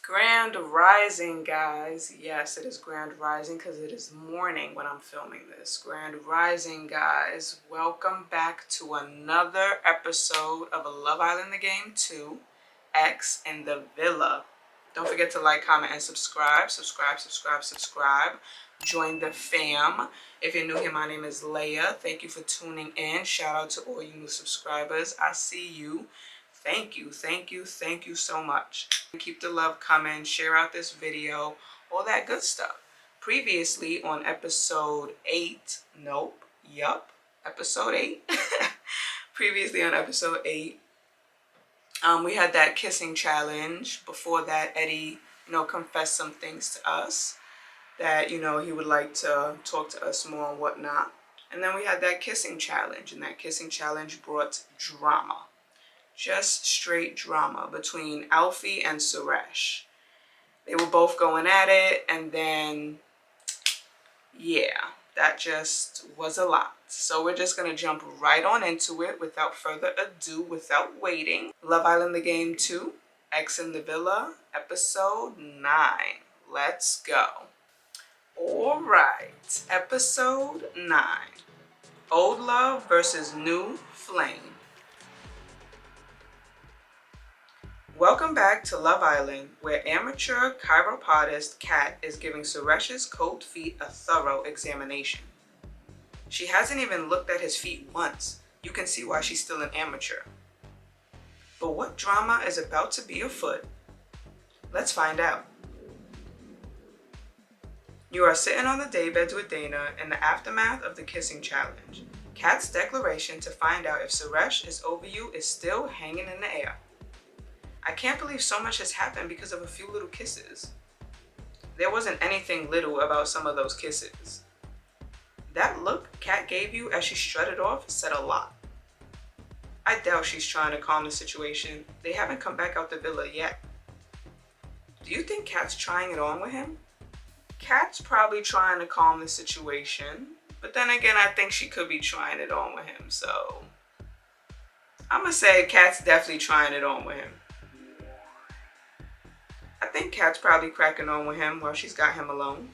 Grand Rising, guys. Yes, it is Grand Rising because it is morning when I'm filming this. Grand Rising, guys. Welcome back to another episode of Love Island: The Game 2, X in the Villa. Don't forget to like, comment, and subscribe. Subscribe. Join the fam. If you're new here, my name is Leia. Thank you for tuning in. Shout out to all you new subscribers. I see you. Thank you so much. Keep the love coming, share out this video, all that good stuff. Previously on episode 8, episode 8. Previously on episode 8, we had that kissing challenge. Before that, Eddie, confessed some things to us that, he would like to talk to us more and whatnot. And then we had that kissing challenge, and that kissing challenge brought drama. Just straight drama between Alfie and Suresh. They were both going at it, and then, yeah, that just was a lot. So we're just going to jump right on into it without further ado, without waiting. Love Island: The Game 2, X in the Villa, episode 9. Let's go. All right, episode 9. Old love versus new flame. Welcome back to Love Island, where amateur chiropodist Kat is giving Suresh's cold feet a thorough examination. She hasn't even looked at his feet once. You can see why she's still an amateur. But what drama is about to be afoot? Let's find out. You are sitting on the daybeds with Dana in the aftermath of the kissing challenge. Kat's declaration to find out if Suresh is over you is still hanging in the air. I can't believe so much has happened because of a few little kisses. There wasn't anything little about some of those kisses. That look Kat gave you as she strutted off said a lot. I doubt she's trying to calm the situation. They haven't come back out the villa yet. Do you think Kat's trying it on with him? Kat's probably trying to calm the situation, but then again, I think she could be trying it on with him, so I'm gonna say Kat's definitely trying it on with him. I think Kat's probably cracking on with him while she's got him alone.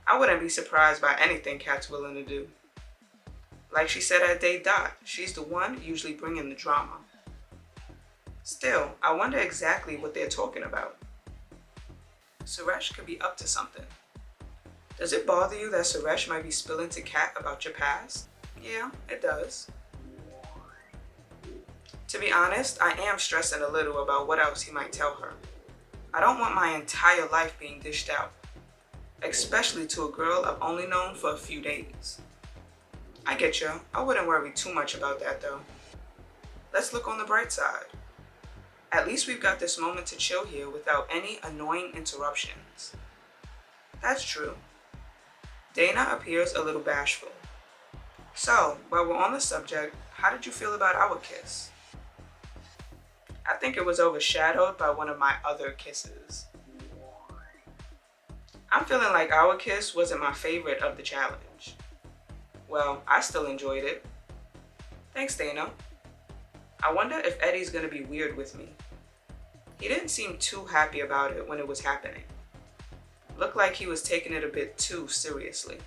I wouldn't be surprised by anything Kat's willing to do. Like she said at Day Dot, she's the one usually bringing the drama. Still, I wonder exactly what they're talking about. Suresh could be up to something. Does it bother you that Suresh might be spilling to Kat about your past? Yeah, it does. To be honest, I am stressing a little about what else he might tell her. I don't want my entire life being dished out, especially to a girl I've only known for a few days. I get you. I wouldn't worry too much about that though. Let's look on the bright side. At least we've got this moment to chill here without any annoying interruptions. That's true. Dana appears a little bashful. So, while we're on the subject, how did you feel about our kiss? I think it was overshadowed by one of my other kisses. I'm feeling like our kiss wasn't my favorite of the challenge. Well, I still enjoyed it. Thanks, Dana. I wonder if Eddie's gonna be weird with me. He didn't seem too happy about it when it was happening. Looked like he was taking it a bit too seriously.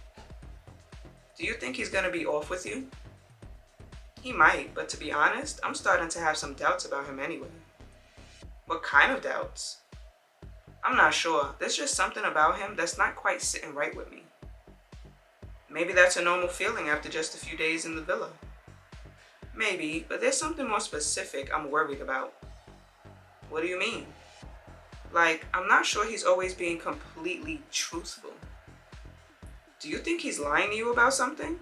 Do you think he's gonna be off with you? He might, but to be honest, I'm starting to have some doubts about him anyway. What kind of doubts? I'm not sure. There's just something about him that's not quite sitting right with me. Maybe that's a normal feeling after just a few days in the villa. Maybe, but there's something more specific I'm worried about. What do you mean? Like, I'm not sure he's always being completely truthful. Do you think he's lying to you about something?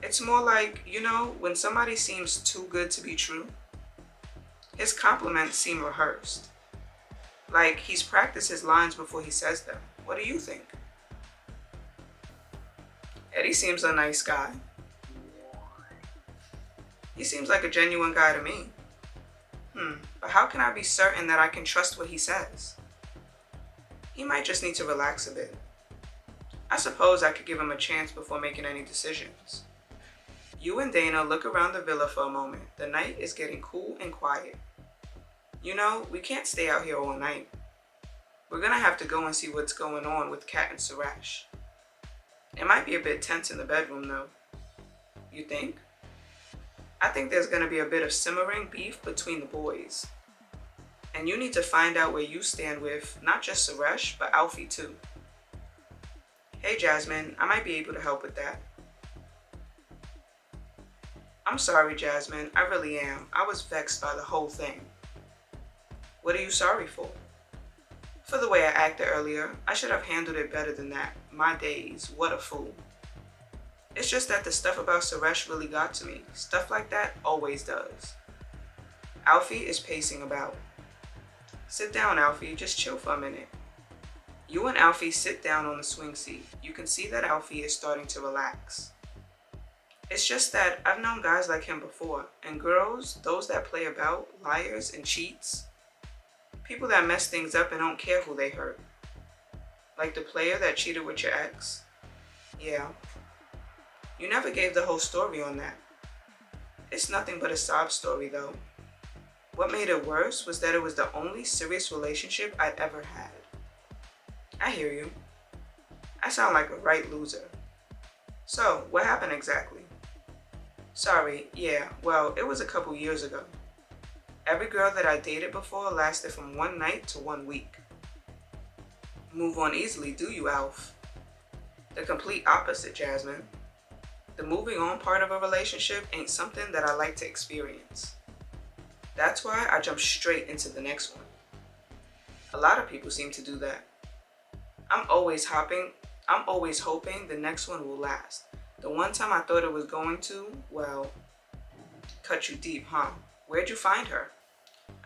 It's more like, when somebody seems too good to be true. His compliments seem rehearsed. Like he's practiced his lines before he says them. What do you think? Eddie seems a nice guy. He seems like a genuine guy to me. But how can I be certain that I can trust what he says? He might just need to relax a bit. I suppose I could give him a chance before making any decisions. You and Dana look around the villa for a moment. The night is getting cool and quiet. We can't stay out here all night. We're gonna have to go and see what's going on with Kat and Suresh. It might be a bit tense in the bedroom though. You think? I think there's gonna be a bit of simmering beef between the boys. And you need to find out where you stand with not just Suresh, but Alfie too. Hey Jasmine, I might be able to help with that. I'm sorry, Jasmine, I really am. I was vexed by the whole thing. What are you sorry for? For the way I acted earlier. I should have handled it better than that. My days, what a fool. It's just that the stuff about Suresh really got to me. Stuff like that always does. Alfie is pacing about. Sit down, Alfie, just chill for a minute. You and Alfie sit down on the swing seat. You can see that Alfie is starting to relax. It's just that I've known guys like him before, and girls, those that play about, liars and cheats, people that mess things up and don't care who they hurt. Like the player that cheated with your ex. Yeah. You never gave the whole story on that. It's nothing but a sob story though. What made it worse was that it was the only serious relationship I'd ever had. I hear you. I sound like a right loser. So, what happened exactly? Sorry, yeah, well, it was a couple years ago. Every girl that I dated before lasted from 1 night to 1 week. Move on easily, do you, Alf? The complete opposite, Jasmine. The moving on part of a relationship ain't something that I like to experience. That's why I jump straight into the next one. A lot of people seem to do that. I'm always hoping the next one will last. The one time I thought it was going to, well, cut you deep, huh? Where'd you find her?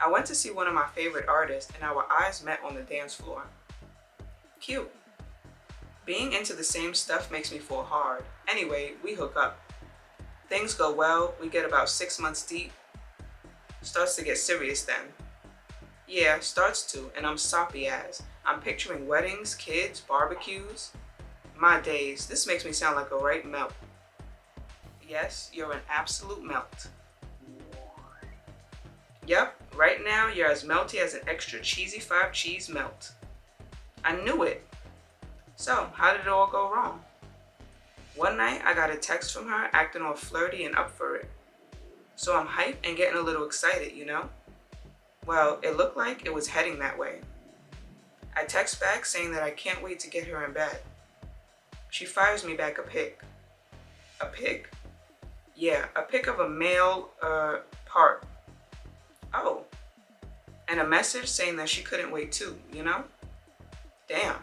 I went to see one of my favorite artists and our eyes met on the dance floor. Cute. Being into the same stuff makes me fall hard. Anyway, we hook up. Things go well, we get about 6 months deep. Starts to get serious then. Yeah, starts to, and I'm soppy as. I'm picturing weddings, kids, barbecues. My days, this makes me sound like a right melt. Yes, you're an absolute melt. Yep, right now you're as melty as an extra cheesy 5 cheese melt. I knew it. So, how did it all go wrong? One night I got a text from her acting all flirty and up for it. So I'm hyped and getting a little excited, you know? Well, it looked like it was heading that way. I text back saying that I can't wait to get her in bed. She fires me back a pic. A pic? Yeah, a pic of a male, part. Oh. And a message saying that she couldn't wait too, you know? Damn.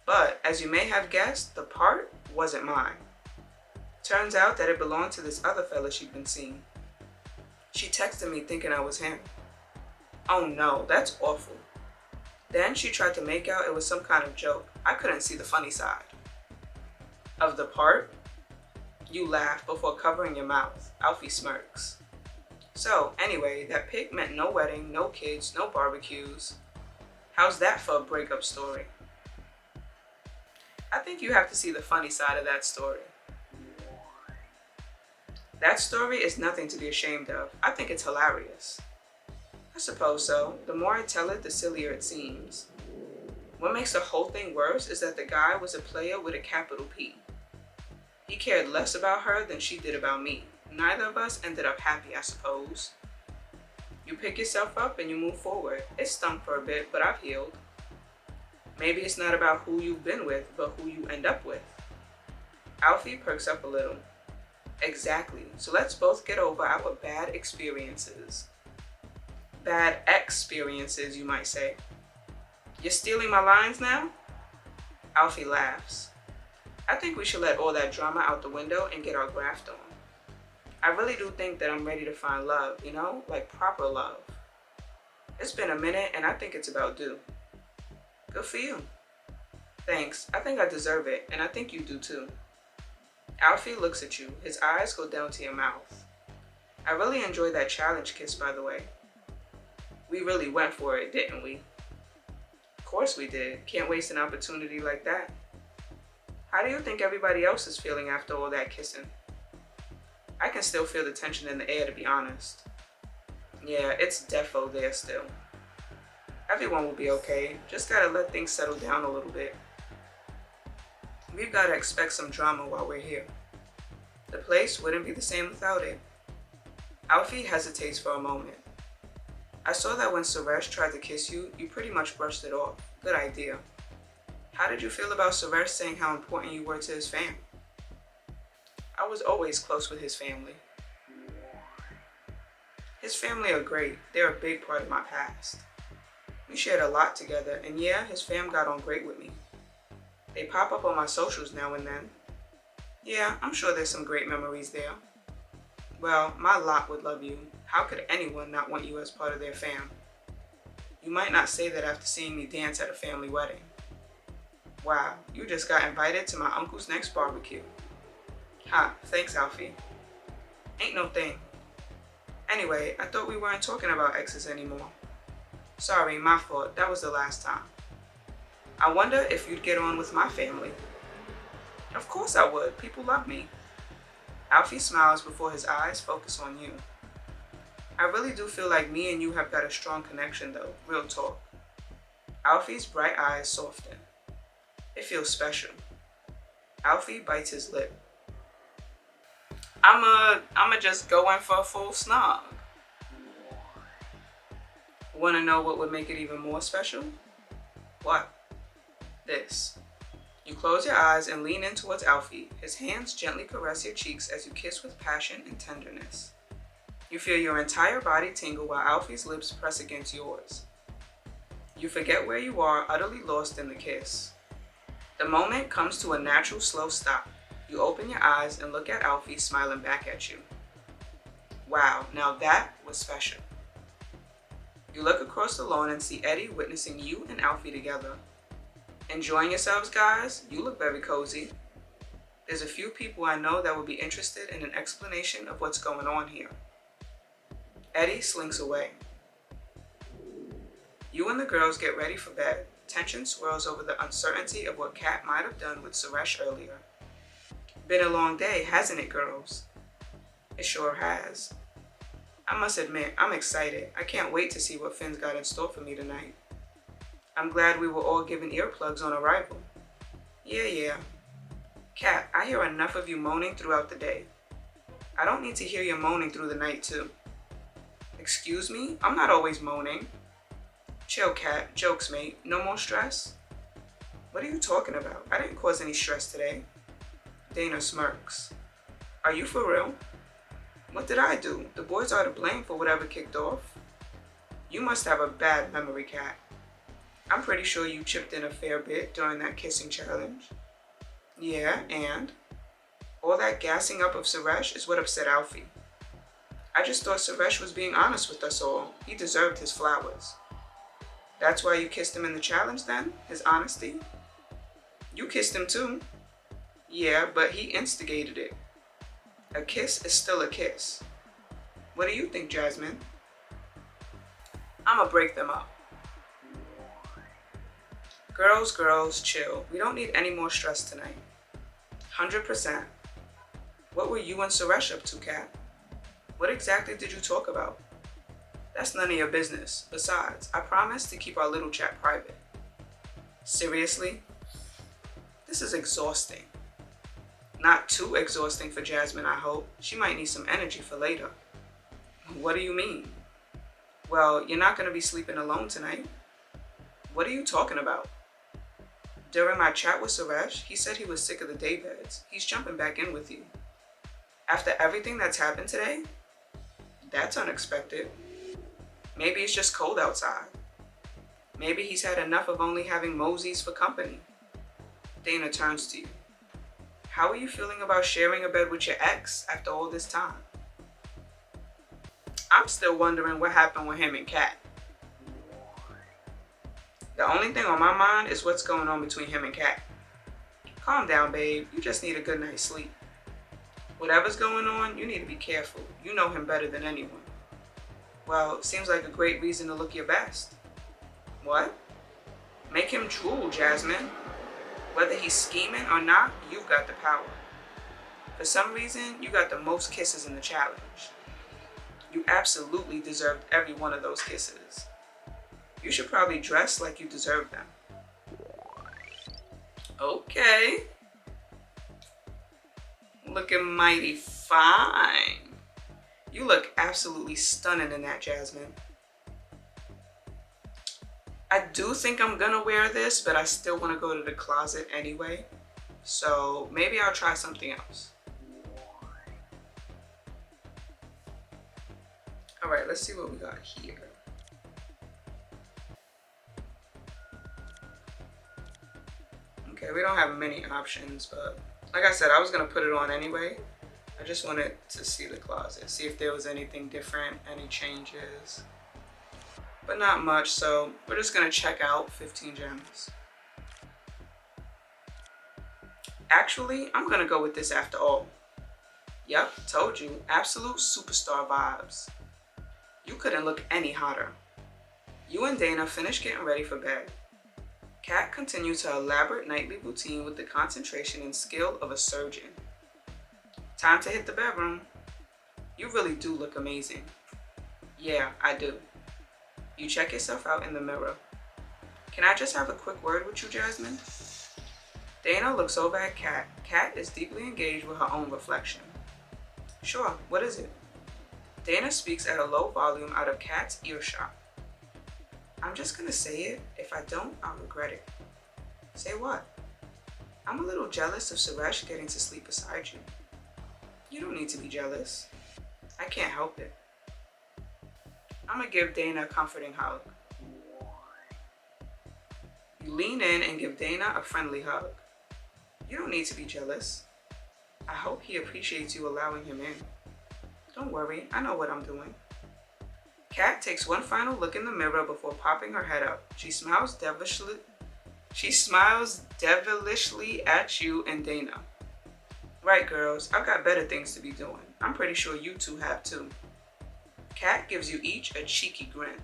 But, as you may have guessed, the part wasn't mine. Turns out that it belonged to this other fella she'd been seeing. She texted me thinking I was him. Oh no, that's awful. Then she tried to make out it was some kind of joke. I couldn't see the funny side. Of the part? You laugh before covering your mouth. Alfie smirks. So, anyway, that pic meant no wedding, no kids, no barbecues. How's that for a breakup story? I think you have to see the funny side of that story. That story is nothing to be ashamed of. I think it's hilarious. I suppose so. The more I tell it, the sillier it seems. What makes the whole thing worse is that the guy was a player with a capital P. He cared less about her than she did about me. Neither of us ended up happy, I suppose. You pick yourself up and you move forward. It stunk for a bit, but I've healed. Maybe it's not about who you've been with, but who you end up with. Alfie perks up a little. Exactly. So let's both get over our bad experiences. Bad experiences, you might say. You're stealing my lines now? Alfie laughs. I think we should let all that drama out the window and get our graft on. I really do think that I'm ready to find love, you know? Like proper love. It's been a minute and I think it's about due. Good for you. Thanks. I think I deserve it, and I think you do too. Alfie looks at you. His eyes go down to your mouth. I really enjoyed that challenge kiss, by the way. We really went for it, didn't we? Of course we did. Can't waste an opportunity like that. How do you think everybody else is feeling after all that kissing? I can still feel the tension in the air, to be honest. Yeah, it's defo there still. Everyone will be okay. Just gotta let things settle down a little bit. We've gotta expect some drama while we're here. The place wouldn't be the same without it. Alfie hesitates for a moment. I saw that when Suresh tried to kiss you, you pretty much brushed it off. Good idea. How did you feel about Suresh saying how important you were to his family? I was always close with his family. His family are great. They're a big part of my past. We shared a lot together, and yeah, his fam got on great with me. They pop up on my socials now and then. Yeah, I'm sure there's some great memories there. Well, my lot would love you. How could anyone not want you as part of their fam? You might not say that after seeing me dance at a family wedding. Wow, you just got invited to my uncle's next barbecue. Ha, thanks, Alfie. Ain't no thing. Anyway, I thought we weren't talking about exes anymore. Sorry, my fault. That was the last time. I wonder if you'd get on with my family. Of course I would. People love me. Alfie smiles before his eyes focus on you. I really do feel like me and you have got a strong connection though, real talk. Alfie's bright eyes soften. It feels special. Alfie bites his lip. I'ma just go in for a full snog. Wanna know what would make it even more special? What? This. You close your eyes and lean in towards Alfie. His hands gently caress your cheeks as you kiss with passion and tenderness. You feel your entire body tingle while Alfie's lips press against yours. You forget where you are, utterly lost in the kiss. The moment comes to a natural slow stop. You open your eyes and look at Alfie smiling back at you. Wow, now that was special. You look across the lawn and see Eddie witnessing you and Alfie together. Enjoying yourselves, guys? You look very cozy. There's a few people I know that would be interested in an explanation of what's going on here. Eddie slinks away. You and the girls get ready for bed. Tension swirls over the uncertainty of what Kat might have done with Suresh earlier. Been a long day, hasn't it, girls? It sure has. I must admit, I'm excited. I can't wait to see what Finn's got in store for me tonight. I'm glad we were all given earplugs on arrival. Yeah. Kat, I hear enough of you moaning throughout the day. I don't need to hear you moaning through the night, too. Excuse me? I'm not always moaning. Chill, Kat. Jokes, mate. No more stress? What are you talking about? I didn't cause any stress today. Dana smirks. Are you for real? What did I do? The boys are to blame for whatever kicked off. You must have a bad memory, Kat. I'm pretty sure you chipped in a fair bit during that kissing challenge. Yeah, and? All that gassing up of Suresh is what upset Alfie. I just thought Suresh was being honest with us all. He deserved his flowers. That's why you kissed him in the challenge then? His honesty? You kissed him too. Yeah, but he instigated it. A kiss is still a kiss. What do you think, Jasmine? I'ma break them up. Girls, chill. We don't need any more stress tonight. 100%. What were you and Suresh up to, Kat? What exactly did you talk about? That's none of your business. Besides, I promised to keep our little chat private. Seriously? This is exhausting. Not too exhausting for Jasmine, I hope. She might need some energy for later. What do you mean? Well, you're not going to be sleeping alone tonight. What are you talking about? During my chat with Suresh, he said he was sick of the daybeds. He's jumping back in with you. After everything that's happened today? That's unexpected. Maybe it's just cold outside. Maybe he's had enough of only having Mosies for company. Dana turns to you. How are you feeling about sharing a bed with your ex after all this time? I'm still wondering what happened with him and Kat. The only thing on my mind is what's going on between him and Kat. Calm down, babe. You just need a good night's sleep. Whatever's going on, you need to be careful. You know him better than anyone. Well, seems like a great reason to look your best. What? Make him drool, Jasmine. Whether he's scheming or not, you've got the power. For some reason, you got the most kisses in the challenge. You absolutely deserved every one of those kisses. You should probably dress like you deserve them. Okay. Looking mighty fine. You look absolutely stunning in that, Jasmine. I do think I'm gonna wear this, but I still want to go to the closet anyway. So maybe I'll try something else. All right, let's see what we got here. Okay, we don't have many options, but like I said, I was gonna put it on anyway. I just wanted to see the closet, see if there was anything different, any changes. But not much, so we're just gonna check out 15 gems. Actually, I'm gonna go with this after all. Yep, told you, absolute superstar vibes. You couldn't look any hotter. You and Dana finished getting ready for bed. Kat continues her elaborate nightly routine with the concentration and skill of a surgeon. Time to hit the bedroom. You really do look amazing. Yeah, I do. You check yourself out in the mirror. Can I just have a quick word with you, Jasmine? Dana looks over at Kat. Kat is deeply engaged with her own reflection. Sure, what is it? Dana speaks at a low volume out of Kat's earshot. I'm just gonna say it. If I don't, I'll regret it. Say what? I'm a little jealous of Suresh getting to sleep beside you. You don't need to be jealous. I can't help it. I'm gonna give Dana a comforting hug. You lean in and give Dana a friendly hug. You don't need to be jealous. I hope he appreciates you allowing him in. Don't worry, I know what I'm doing. Kat takes one final look in the mirror before popping her head up. She smiles devilishly at you and Dana. Right, girls, I've got better things to be doing. I'm pretty sure you two have too. Kat gives you each a cheeky grin.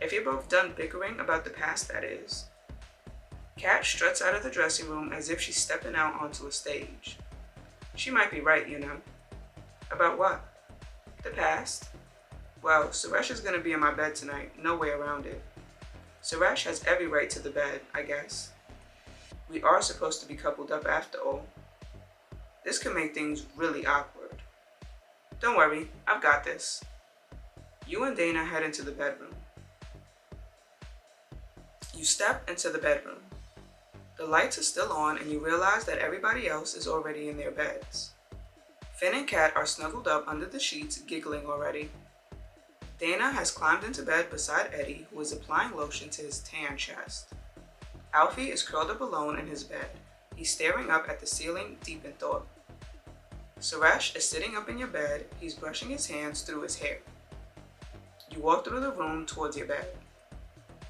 If you're both done bickering about the past, that is. Kat struts out of the dressing room as if she's stepping out onto a stage. She might be right, you know. About what? The past? Well, Suresh is going to be in my bed tonight. No way around it. Suresh has every right to the bed, I guess. We are supposed to be coupled up after all. This can make things really awkward. Don't worry, I've got this. You and Dana head into the bedroom. You step into the bedroom. The lights are still on and you realize that everybody else is already in their beds. Finn and Kat are snuggled up under the sheets, giggling already. Dana has climbed into bed beside Eddie, who is applying lotion to his tan chest. Alfie is curled up alone in his bed. He's staring up at the ceiling, deep in thought. Suresh is sitting up in your bed. He's brushing his hands through his hair. You walk through the room towards your bed.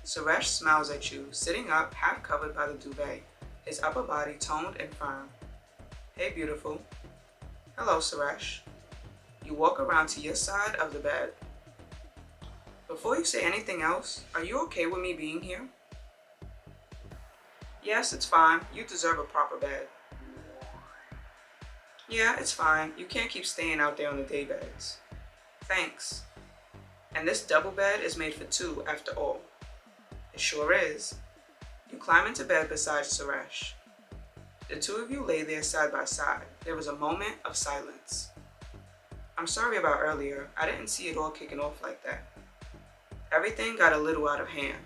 Suresh smiles at you, sitting up, half covered by the duvet, his upper body toned and firm. Hey, beautiful. Hello, Suresh. You walk around to your side of the bed. Before you say anything else, are you okay with me being here? Yes, it's fine. You deserve a proper bed. Yeah, it's fine. You can't keep staying out there on the day beds. Thanks. And this double bed is made for two after all. It sure is. You climb into bed beside Suresh. The two of you lay there side by side. There was a moment of silence. I'm sorry about earlier. I didn't see it all kicking off like that. Everything got a little out of hand.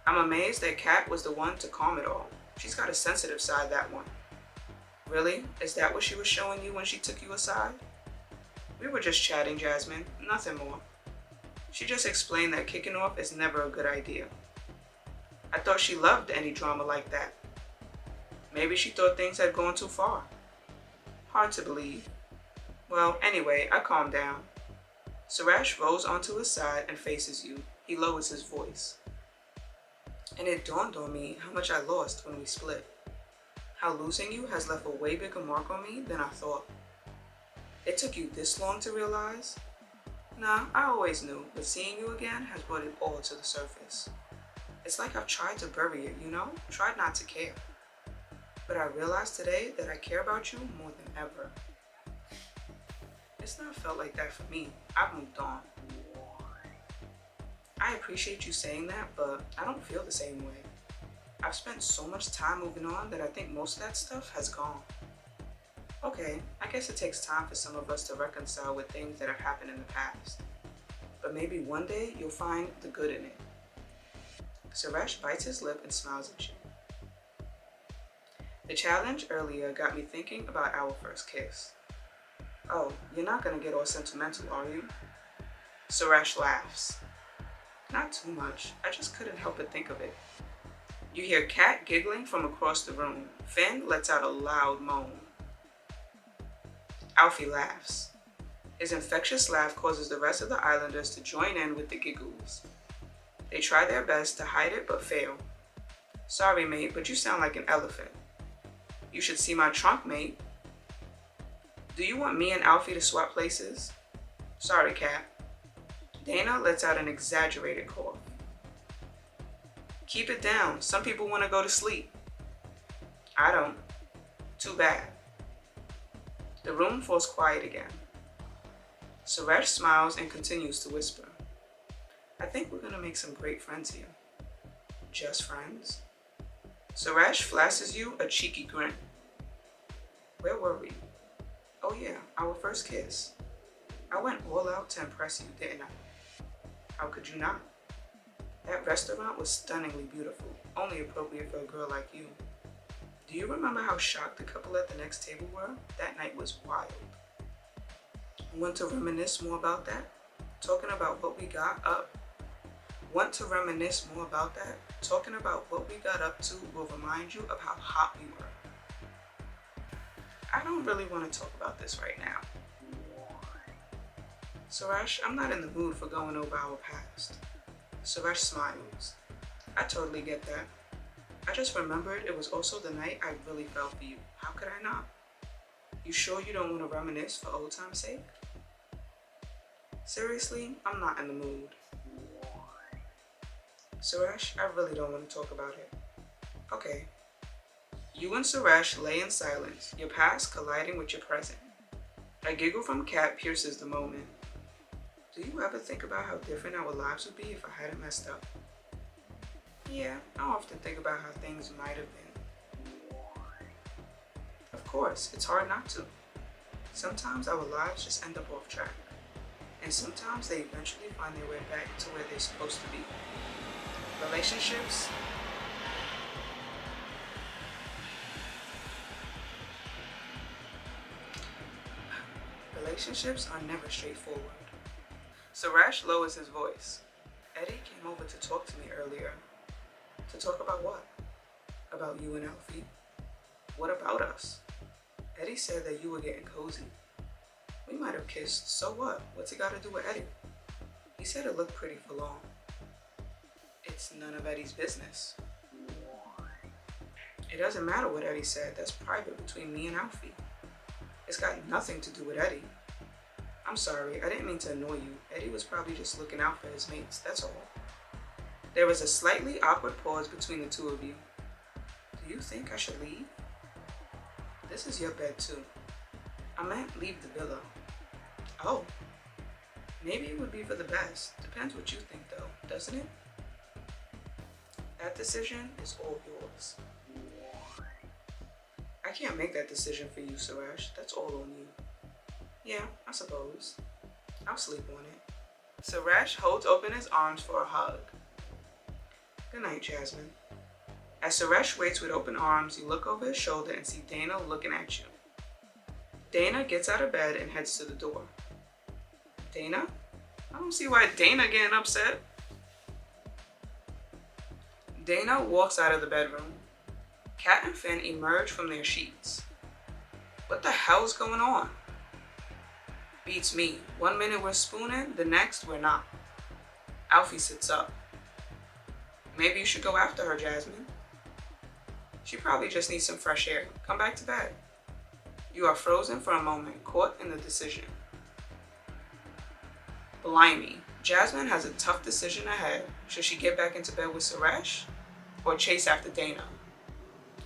I'm amazed that Kat was the one to calm it all. She's got a sensitive side, that one. Really? Is that what she was showing you when she took you aside? We were just chatting, Jasmine. Nothing more. She just explained that kicking off is never a good idea. I thought she loved any drama like that. Maybe she thought things had gone too far. Hard to believe. Well, anyway, I calmed down. Suresh rolls onto his side and faces you. He lowers his voice. And it dawned on me how much I lost when we split. How losing you has left a way bigger mark on me than I thought. It took you this long to realize? Nah, I always knew, but seeing you again has brought it all to the surface. It's like I've tried to bury it, you know? Tried not to care. But I realized today that I care about you more than ever. It's not felt like that for me. I've moved on. I appreciate you saying that, but I don't feel the same way. I've spent so much time moving on that I think most of that stuff has gone. Okay, I guess it takes time for some of us to reconcile with things that have happened in the past. But maybe one day you'll find the good in it. Suresh bites his lip and smiles at you. The challenge earlier got me thinking about our first kiss. Oh, you're not gonna get all sentimental, are you? Suresh laughs. Not too much, I just couldn't help but think of it. You hear Kat giggling from across the room. Finn lets out a loud moan. Alfie laughs. His infectious laugh causes the rest of the islanders to join in with the giggles. They try their best to hide it but fail. Sorry, mate, but you sound like an elephant. You should see my trunk, mate. Do you want me and Alfie to swap places? Sorry, Kat. Dana lets out an exaggerated cough. Keep it down. Some people want to go to sleep. I don't. Too bad. The room falls quiet again. Suresh smiles and continues to whisper. I think we're gonna make some great friends here. Just friends? Suresh flashes you a cheeky grin. Where were we? Oh yeah, our first kiss. I went all out to impress you, didn't I? How could you not? That restaurant was stunningly beautiful, only appropriate for a girl like you. Do you remember how shocked the couple at the next table were? That night was wild. Want to reminisce more about that? Talking about what we got up to will remind you of how hot we were. I don't really want to talk about this right now. Suresh, I'm not in the mood for going over our past. Suresh smiles. I totally get that. I just remembered it was also the night I really fell for you. How could I not? You sure you don't want to reminisce for old time's sake? Seriously, I'm not in the mood. Suresh, I really don't want to talk about it. Okay. You and Suresh lay in silence, your past colliding with your present. A giggle from Kat pierces the moment. Do you ever think about how different our lives would be if I hadn't messed up? Yeah, I often think about how things might have been. Of course, it's hard not to. Sometimes our lives just end up off track. And sometimes they eventually find their way back to where they're supposed to be. Relationships are never straightforward. Suresh lowers his voice. Eddie came over to talk to me earlier. To talk about what? About you and Alfie. What about us? Eddie said that you were getting cozy. We might have kissed, so what? What's it got to do with Eddie? He said it looked pretty for long. It's none of Eddie's business. It doesn't matter what Eddie said. That's private between me and Alfie. It's got nothing to do with Eddie. I'm sorry, I didn't mean to annoy you. Eddie was probably just looking out for his mates, that's all. There was a slightly awkward pause between the two of you. Do you think I should leave? This is your bed too. I meant leave the villa. Oh. Maybe it would be for the best. Depends what you think though, doesn't it? That decision is all yours. I can't make that decision for you, Suresh. That's all on you. Yeah, I suppose. I'll sleep on it. Suresh holds open his arms for a hug. Good night, Jasmine. As Suresh waits with open arms, you look over his shoulder and see Dana looking at you. Dana gets out of bed and heads to the door. Dana? I don't see why Dana getting upset. Dana walks out of the bedroom. Kat and Finn emerge from their sheets. What the hell's going on? Beats me. 1 minute we're spooning, the next we're not. Alfie sits up. Maybe you should go after her, Jasmine. She probably just needs some fresh air. Come back to bed. You are frozen for a moment, caught in the decision. Blimey, Jasmine has a tough decision ahead. Should she get back into bed with Suresh or chase after Dana?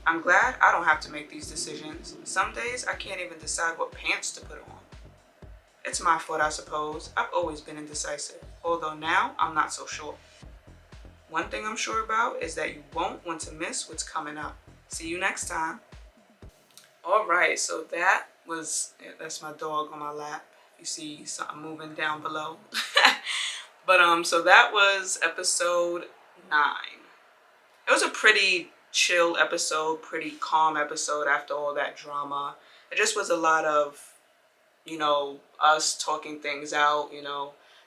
I'm glad I don't have to make these decisions. Some days I can't even decide what pants to put on. It's my fault, I suppose. I've always been indecisive. although now I'm not so sure. One thing I'm sure about is that you won't want to miss what's coming up. See you next time. All right, so that's my dog on my lap. You see something moving down below. But so that was episode 9. It was a pretty chill episode, pretty calm episode after all that drama. It just was a lot of, us talking things out,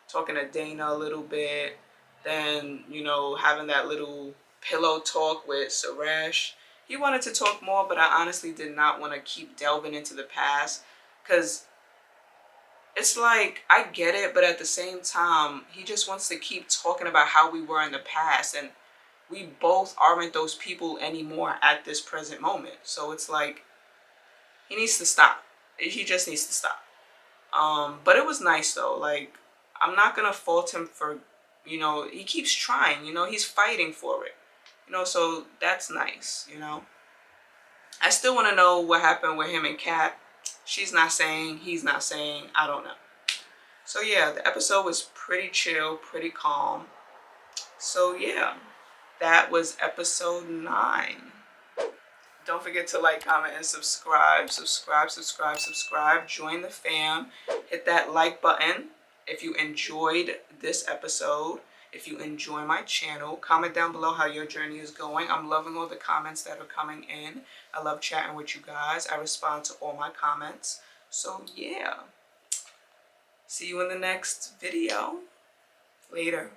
talking to Dana a little bit, then, having that little pillow talk with Suresh. He wanted to talk more, but I honestly did not want to keep delving into the past, because it's like, I get it, but at the same time, he just wants to keep talking about how we were in the past, and we both aren't those people anymore at this present moment. So it's like, he needs to stop. He just needs to stop. But it was nice though. Like, I'm not gonna fault him for, he keeps trying, he's fighting for it. So that's nice, I still want to know what happened with him and Kat. She's not saying, he's not saying, I don't know. So yeah, the episode was pretty chill, pretty calm. So yeah, that was episode 9. Don't forget to like, comment, and subscribe. Subscribe. Join the fam. Hit that like button if you enjoyed this episode. If you enjoy my channel, comment down below how your journey is going. I'm loving all the comments that are coming in. I love chatting with you guys. I respond to all my comments. So yeah. See you in the next video. Later.